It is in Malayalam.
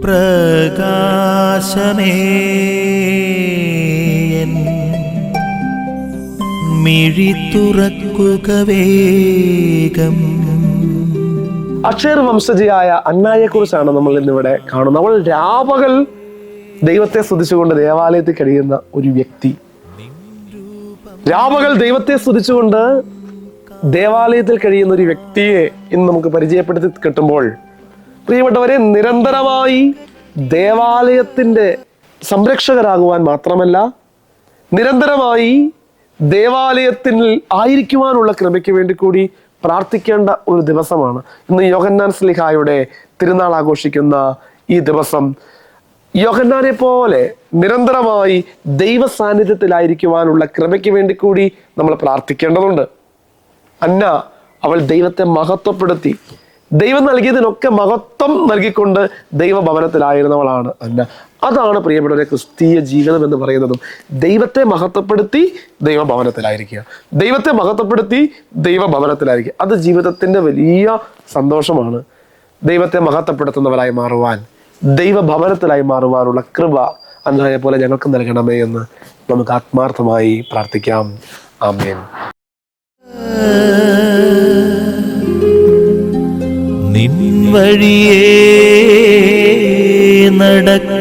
പ്രകാശമേ മിഴി തുറക്കുക വേഗം. അക്ഷേർ വംശജയായ അന്നായെ കുറിച്ചാണ് നമ്മൾ ഇന്നിവിടെ കാണുന്നത്. അവൾ രാപകൽ ദൈവത്തെ സ്തുതിച്ചുകൊണ്ട് ദേവാലയത്തിൽ കഴിയുന്ന ഒരു വ്യക്തി. രാപകൽ ദൈവത്തെ സ്തുതിച്ചുകൊണ്ട് ദേവാലയത്തിൽ കഴിയുന്ന ഒരു വ്യക്തിയെ ഇന്ന് നമുക്ക് പരിചയപ്പെടുത്തി കിട്ടുമ്പോൾ, പ്രിയപ്പെട്ടവരെ, നിരന്തരമായി ദേവാലയത്തിന്റെ സംരക്ഷകരാകുവാൻ മാത്രമല്ല, നിരന്തരമായി ദേവാലയത്തിൽ ആയിരിക്കുവാനുള്ള കൃപയ്ക്ക് വേണ്ടി കൂടി പ്രാർത്ഥിക്കേണ്ട ഒരു ദിവസമാണ് ഇന്ന് യോഹന്നാൻ ശ്ലീഹായുടെ തിരുനാൾ ആഘോഷിക്കുന്ന ഈ ദിവസം. യോഹന്നാനെ പോലെ നിരന്തരമായി ദൈവ സാന്നിധ്യത്തിലായിരിക്കുവാനുള്ള കൃപയ്ക്ക് വേണ്ടി കൂടി നമ്മൾ പ്രാർത്ഥിക്കേണ്ടതുണ്ട്. അന്ന, അവൾ ദൈവത്തെ മഹത്വപ്പെടുത്തി, ദൈവം നൽകിയതിനൊക്കെ മഹത്വം നൽകിക്കൊണ്ട് ദൈവഭവനത്തിലായിരുന്നവളാണ് അന്ന. അതാണ് പ്രിയപ്പെട്ടവരെ ക്രിസ്തീയ ജീവിതം എന്ന് പറയുന്നതും. ദൈവത്തെ മഹത്വപ്പെടുത്തി ദൈവഭവനത്തിലായിരിക്കുക, ദൈവത്തെ മഹത്വപ്പെടുത്തി ദൈവഭവനത്തിലായിരിക്കുക. അത് ജീവിതത്തിന്റെ വലിയ സന്തോഷമാണ്. ദൈവത്തെ മഹത്വപ്പെടുത്തുന്നവരായി മാറുവാൻ, ദൈവഭവനത്തിലായി മാറുവാനുള്ള കൃപ അന്നയെ പോലെ ഞങ്ങൾക്ക് നൽകണമേ എന്ന് നമുക്ക് ആത്മാർത്ഥമായി പ്രാർത്ഥിക്കാം. ആമേൻ. നിൻ വഴിയേ നടക്ക